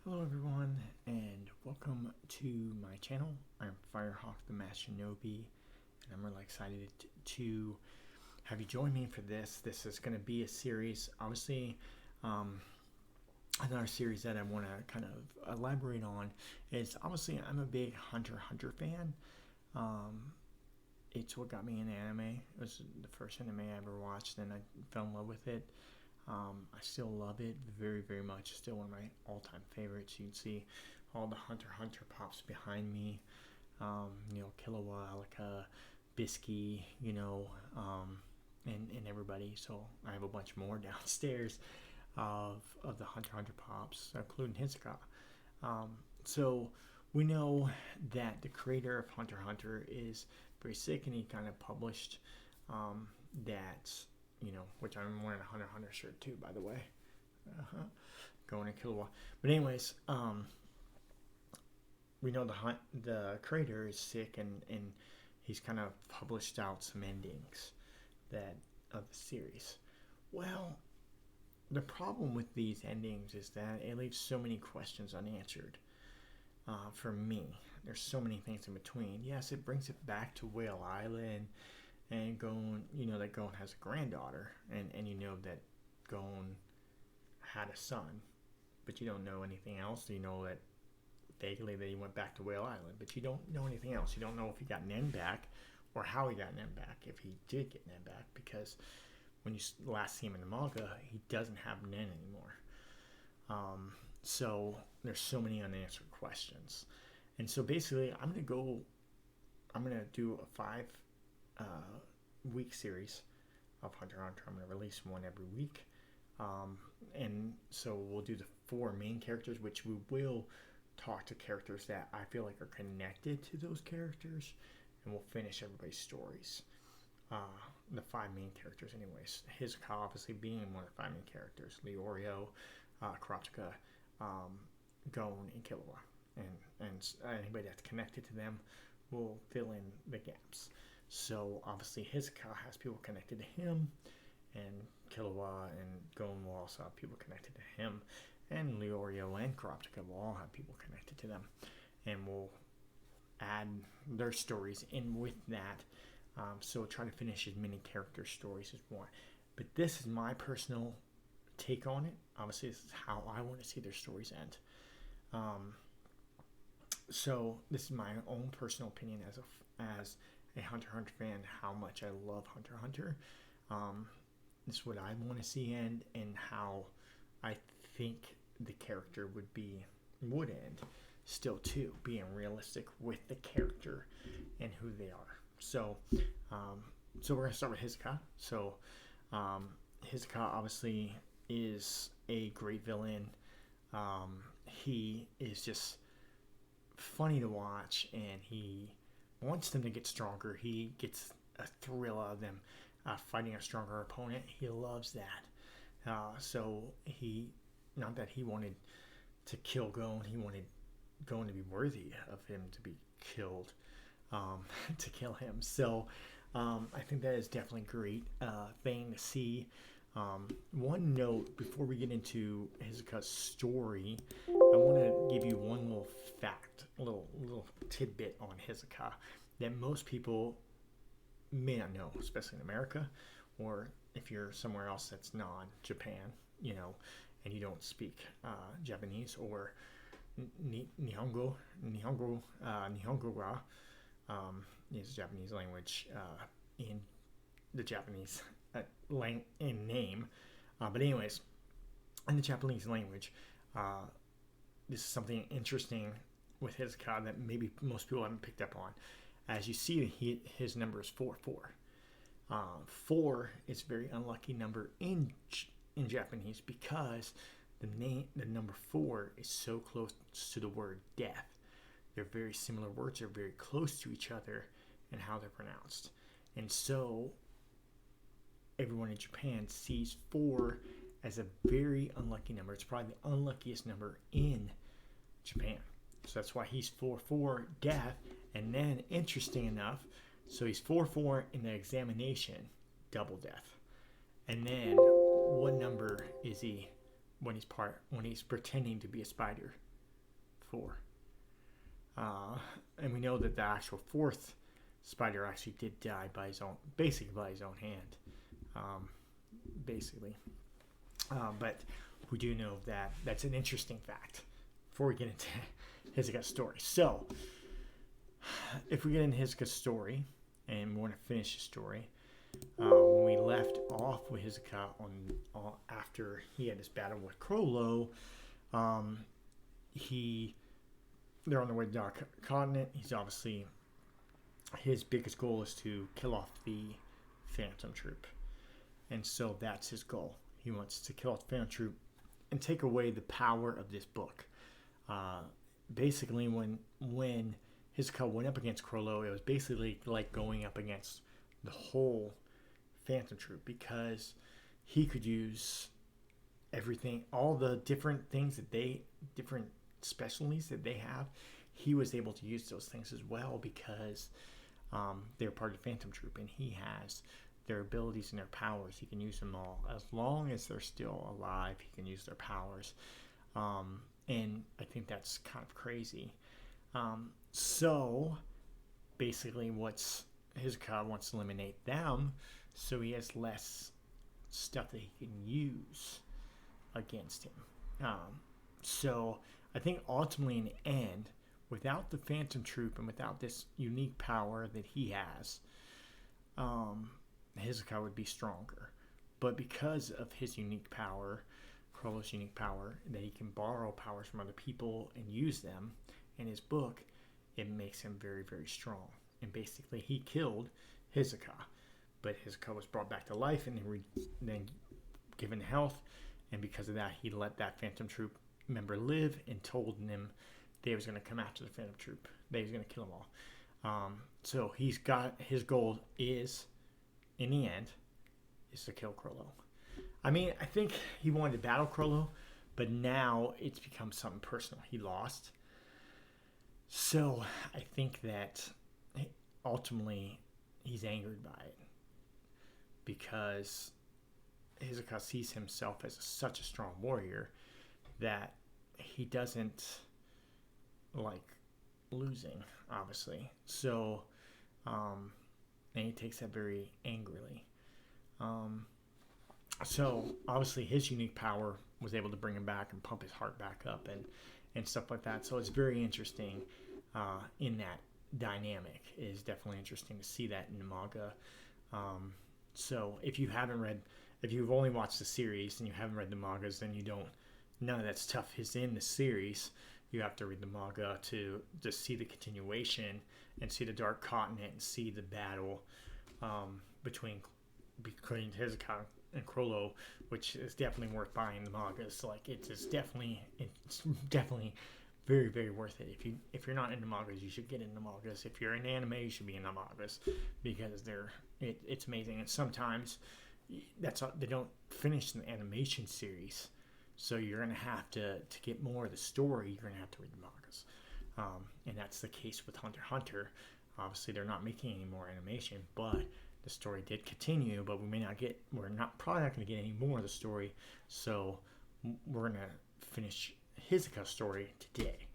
Hello everyone and welcome to my channel. I'm Firehawk the Master Shinobi and I'm really excited to have you join me for this. This is going to be a series, obviously another series that I want to kind of elaborate on is obviously I'm a big Hunter x Hunter fan. Um, it's what got me into anime. It was the first anime I ever watched and I fell in love with it. I still love it very, very much. Still one of my all-time favorites. You can see all the Hunter x Hunter pops behind me. Killua, Alaka, Bisky, and everybody. So I have a bunch more downstairs of the Hunter x Hunter pops, including Hisoka. Um, so we know that the creator of Hunter x Hunter is very sick, and he kind of published that which I'm wearing a Hunter x Hunter shirt too, by the way. Going to Killua. But anyways, we know the creator is sick, and he's kind of published out some endings that of the series. Well, the problem with these endings is that it leaves so many questions unanswered. For me, there's so many things in between. Yes, it brings it back to Whale Island and Gon, that Gon has a granddaughter, and that Gon had a son, but you don't know anything else. You know that vaguely that he went back to Whale Island, but you don't know anything else. You don't know if he got Nen back or how he got Nen back, if he did get Nen back, because when you last see him in the manga, he doesn't have Nen anymore. So there's so many unanswered questions, and so basically, I'm gonna do a 5 week series of Hunter x Hunter. I'm going to release one every week. And so we'll do the 4 main characters, which we will talk to characters that I feel like are connected to those characters, and we'll finish everybody's stories. The 5 main characters, anyways. Hisoka obviously being one of the 5 main characters. Leorio, Kurapika, Gon, and Killua. And anybody that's connected to them will fill in the gaps. So obviously Hisoka has people connected to him, and Killua and Gon will also have people connected to him, and Leorio and Kurapika will all have people connected to them, and we'll add their stories in with that. So we'll try to finish as many character stories as we want. But this is my personal take on it. Obviously, this is how I want to see their stories end. So this is my own personal opinion as a Hunter x Hunter fan, how much I love Hunter x Hunter. This is what I want to see end, and how I think the character would end still too, being realistic with the character and who they are. So we're gonna start with Hisoka. So Hisoka obviously is a great villain. He is just funny to watch, and he wants them to get stronger. He gets a thrill out of them fighting a stronger opponent. He loves that. So not that he wanted to kill Gon, he wanted Gon to be worthy of him to be killed, to kill him. So I think that is definitely a great thing to see. One note before we get into Hisoka's story, I want to give you one little fact, a little tidbit on Hisoka that most people may not know, especially in America, or if you're somewhere else that's non-Japan, and you don't speak Japanese or Nihongo ga is Japanese language in the Japanese in name. But anyways, in the Japanese language, this is something interesting with Hisoka that maybe most people haven't picked up on. As you see, his number is 4-4. 4 is a very unlucky number in Japanese, because the number 4 is so close to the word death. They're very similar words. They're very close to each other in how they're pronounced. And so everyone in Japan sees 4 as a very unlucky number. It's probably the unluckiest number in Japan. So that's why he's 4-4, death. And then, interesting enough, so he's 4-4 in the examination, double death. And then, what number is he when he's pretending to be a spider? before. And we know that the actual fourth spider actually did die basically by his own hand, basically. But we do know that that's an interesting fact before we get into Hisoka's story. So, if we get into Hisoka's story and we want to finish the story, when we left off with Hisoka after he had his battle with Crollo, they're on their way to the Dark Continent. He's obviously, his biggest goal is to kill off the Phantom Troop. And so that's his goal. He wants to kill off the Phantom Troop and take away the power of this book. Basically, when Hisoka went up against Crollo, it was basically like going up against the whole Phantom Troop, because he could use everything, all the different things different specialties that they have. He was able to use those things as well, because they're part of the Phantom Troop, and he has their abilities and their powers. He can use them all. As long as they're still alive, he can use their powers. And I think that's kind of crazy. So basically Hisoka wants to eliminate them, so he has less stuff that he can use against him. So I think ultimately in the end, without the Phantom Troop and without this unique power that he has, Hisoka would be stronger. But because of his unique power, Crollo's unique power, that he can borrow powers from other people and use them in his book, it makes him very, very strong. And basically he killed Hisoka, but Hisoka was brought back to life and then given health, and because of that he let that Phantom Troop member live and told them they was going to come after the Phantom Troop. They was going to kill them all. So he's got, his goal is, in the end, is to kill Crollo. I mean, I think he wanted to battle Crollo, but now it's become something personal. He lost. So I think that ultimately he's angered by it, because Hisoka sees himself as such a strong warrior that he doesn't like losing, obviously. So, and he takes that very angrily. So obviously his unique power was able to bring him back and pump his heart back up and stuff like that. So it's very interesting in that dynamic. It is definitely interesting to see that in the manga. So if you've only watched the series and you haven't read the mangas, then none of that stuff is in the series. You have to read the manga to see the continuation and see the Dark Continent and see the battle between Hisoka and Crollo, which is definitely worth buying the mangas. Like it's definitely very, very worth it. If you're not into mangas, you should get into mangas. If you're in anime, you should be into mangas, because it's amazing. And sometimes they don't finish the animation series, so you're gonna have to get more of the story. You're gonna have to read the mangas, and that's the case with Hunter x Hunter. Obviously, they're not making any more animation, but the story did continue. But we're probably not going to get any more of the story. So we're going to finish Hisoka's story today,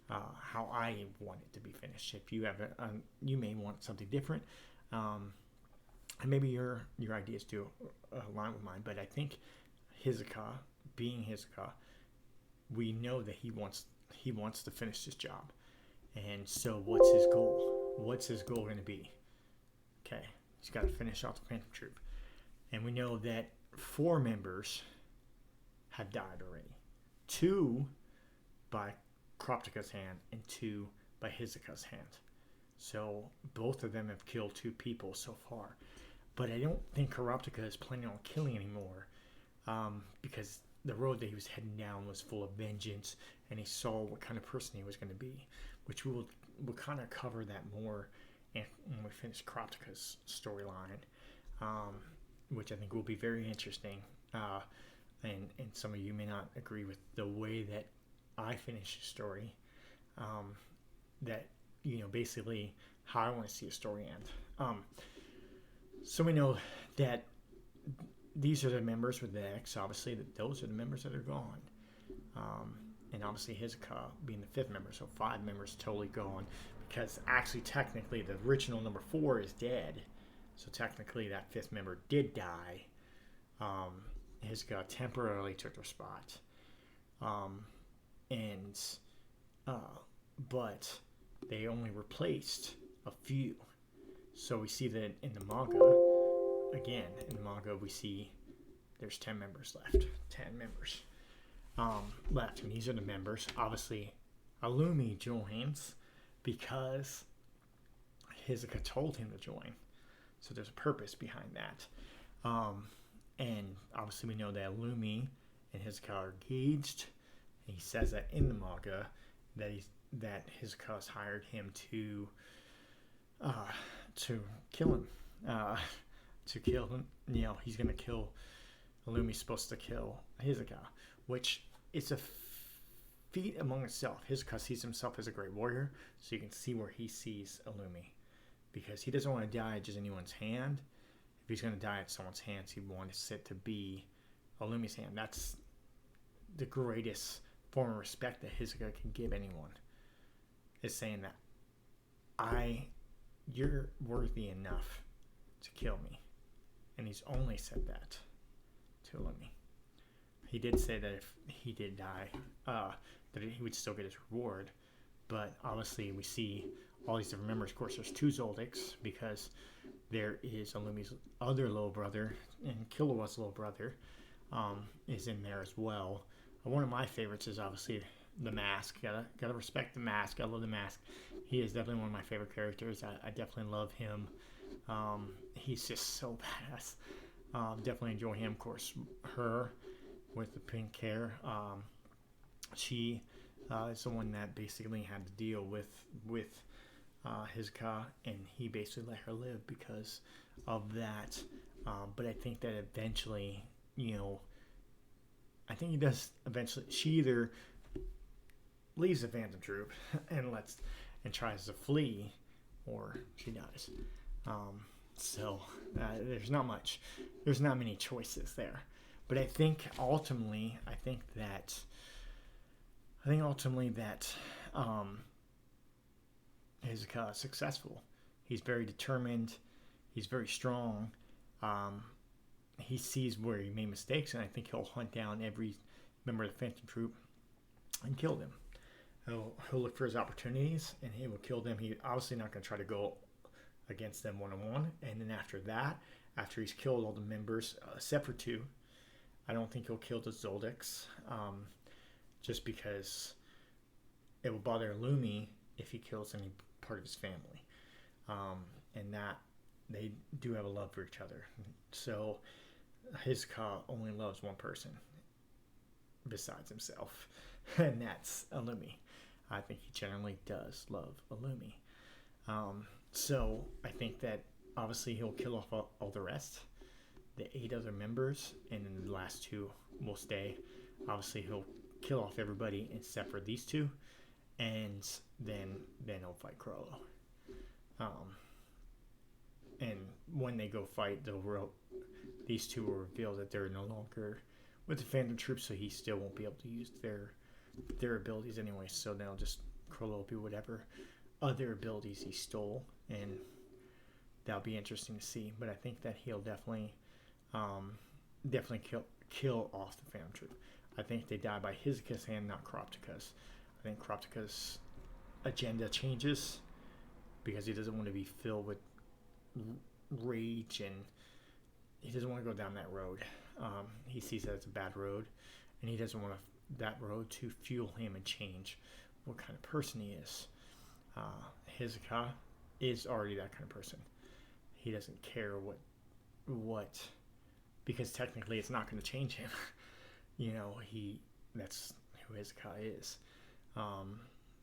how I want it to be finished. If you have you may want something different, and maybe your ideas do align with mine. But I think Hisoka, being Hisoka, we know that he wants to finish this job. And so what's his goal? What's his goal going to be? Okay, he's got to finish off the Phantom Troop. And we know that 4 members have died already. 2 by Kurapika's hand and 2 by Hisoka's hand. So both of them have killed 2 people so far. But I don't think Kurapika is planning on killing anymore, because the road that he was heading down was full of vengeance, and he saw what kind of person he was going to be, which we'll kind of cover that more when we finish Kurapika's storyline, which I think will be very interesting. And some of you may not agree with the way that I finish the story, that, basically how I want to see a story end. So we know that these are the members with the X, obviously, that those are the members that are gone. and obviously Hisoka being the fifth member, so 5 members totally gone. Because actually, technically, the original number 4 is dead, so technically that fifth member did die. Hisoka temporarily took their spot, and but they only replaced a few. So we see that in the manga, again, in the manga, we see there's 10 members left. 10 members left. And these are the members. Obviously, Alumi joins because Hisoka told him to join. So there's a purpose behind that. And obviously, we know that Alumi and Hisoka are engaged. And he says that in the manga that Hisoka's hired him to kill him. To kill him. You know, he's going to kill. Alumi's supposed to kill Hisoka, which is a feat among itself. Hisoka sees himself as a great warrior, so you can see where he sees Alumi. Because he doesn't want to die at just anyone's hand. If he's going to die at someone's hands, he wants it to be Alumi's hand. That's the greatest form of respect that Hisoka can give anyone. Is saying that you're worthy enough to kill me. And he's only said that to Alumi. He did say that if he did die, that he would still get his reward. But obviously we see all these different members. Of course, there's 2 Zoldycks because there is Alumi's other little brother and Killua's little brother is in there as well. One of my favorites is obviously the Mask. Gotta respect the Mask. I love the Mask. He is definitely one of my favorite characters. I definitely love him. He's just so badass. Definitely enjoy him. Of course, her with the pink hair. She is the one that basically had to deal with Hisoka, and he basically let her live because of that. But I think that eventually, I think he does eventually. She either leaves the Phantom Troop and tries to flee, or she dies. So there's not much. There's not many choices there. But I think ultimately that Hisoka is successful. He's very determined. He's very strong. He sees where he made mistakes, and I think he'll hunt down every member of the Phantom Troop and kill them. He'll look for his opportunities, and he will kill them. He's obviously not going to try to go against them one-on-one. And then after he's killed all the members, except for 2, I don't think he'll kill the Zoldycks, just because it will bother Lumi if he kills any part of his family. And that they do have a love for each other. So Hisoka only loves one person besides himself, and that's Alumi. I think he generally does love Alumi. So I think that obviously he'll kill off all the rest, the 8 other members, and then the last 2 will stay. Obviously he'll kill off everybody except for these 2, and then he'll fight Chrollo. And when they go fight, these 2 will reveal that they're no longer with the Phantom Troop, so he still won't be able to use their abilities anyway. So they'll just Chrollo will be whatever other abilities he stole, and that'll be interesting to see. But I think that he'll definitely kill off the Phantom Troop. I think they die by Hisoka's hand, not Croptika's. I think Croptika's agenda changes because he doesn't want to be filled with rage, and he doesn't want to go down that road. He sees that it's a bad road, and he doesn't want that road to fuel him and change what kind of person he is. Hisoka is already that kind of person. He doesn't care what because technically it's not going to change him. That's who Hisoka is.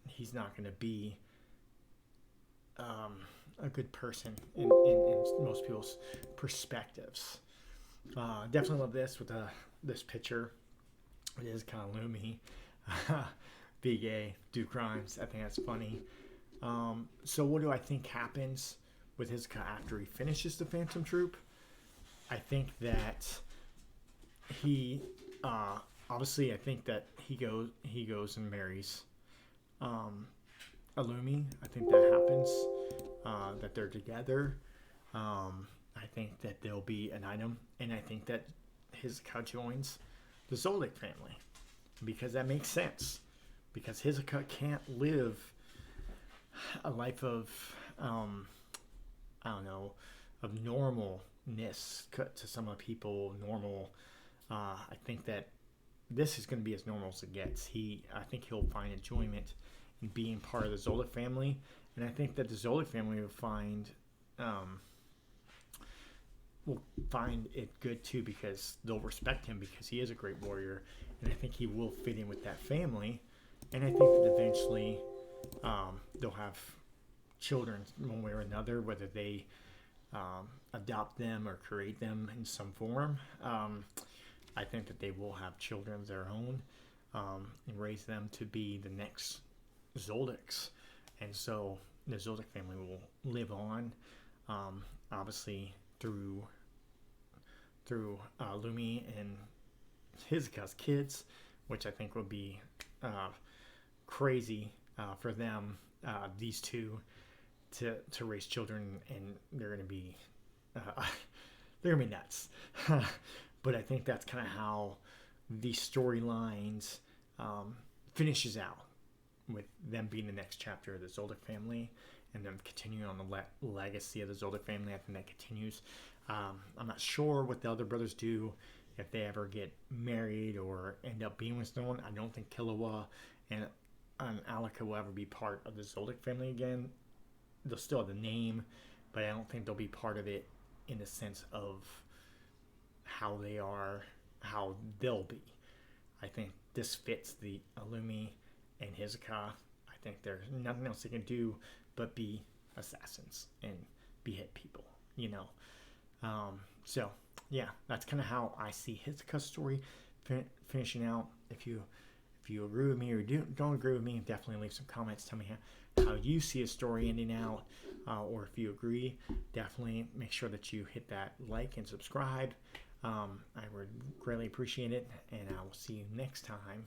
He's not going to be a good person in most people's perspectives. Definitely love this with this picture. It is kind of Lumi. Be gay, do crimes. I think that's funny. So what do I think happens with Hisoka after he finishes the Phantom Troop? I think that he obviously, I think that he goes and marries um, Alumi. I think that happens. That they're together. I think that there'll be an item, and I think that Hisoka joins the Zoldyck family because that makes sense. Because Hisoka can't live a life of, um, I don't know, of normalness to some of people. Normal. I think that this is going to be as normal as it gets. I think he'll find enjoyment in being part of the Zoldyck family, and I think that the Zoldyck family um, will find it good too because they'll respect him because he is a great warrior, and I think he will fit in with that family, and I think that eventually they'll have children one way or another, whether they adopt them or create them in some form. I think that they will have children of their own and raise them to be the next Zoldicks. And so the Zoldyck family will live on, obviously through Lumi and Hisoka's kids, which I think would be uh, crazy for them, these two, to raise children, and they're gonna be uh, they're gonna be nuts. But I think that's kind of how the storylines finishes out with them being the next chapter of the Zoldyck family and them continuing on the legacy of the Zoldyck family. I think that continues. I'm not sure what the other brothers do, if they ever get married or end up being with someone. I don't think Killua and Alaka will ever be part of the Zoldyck family again. They'll still have the name, but I don't think they'll be part of it in the sense of how they are, how they'll be. I think this fits the Alumi and Hisoka. I think there's nothing else they can do but be assassins and behead people, you know. So yeah, that's kind of how I see Hisoka's story finishing out. If you agree with me or don't agree with me, definitely leave some comments. Tell me how you see a story ending out, or if you agree, definitely make sure that you hit that like and subscribe. I would greatly appreciate it, and I will see you next time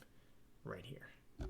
right here.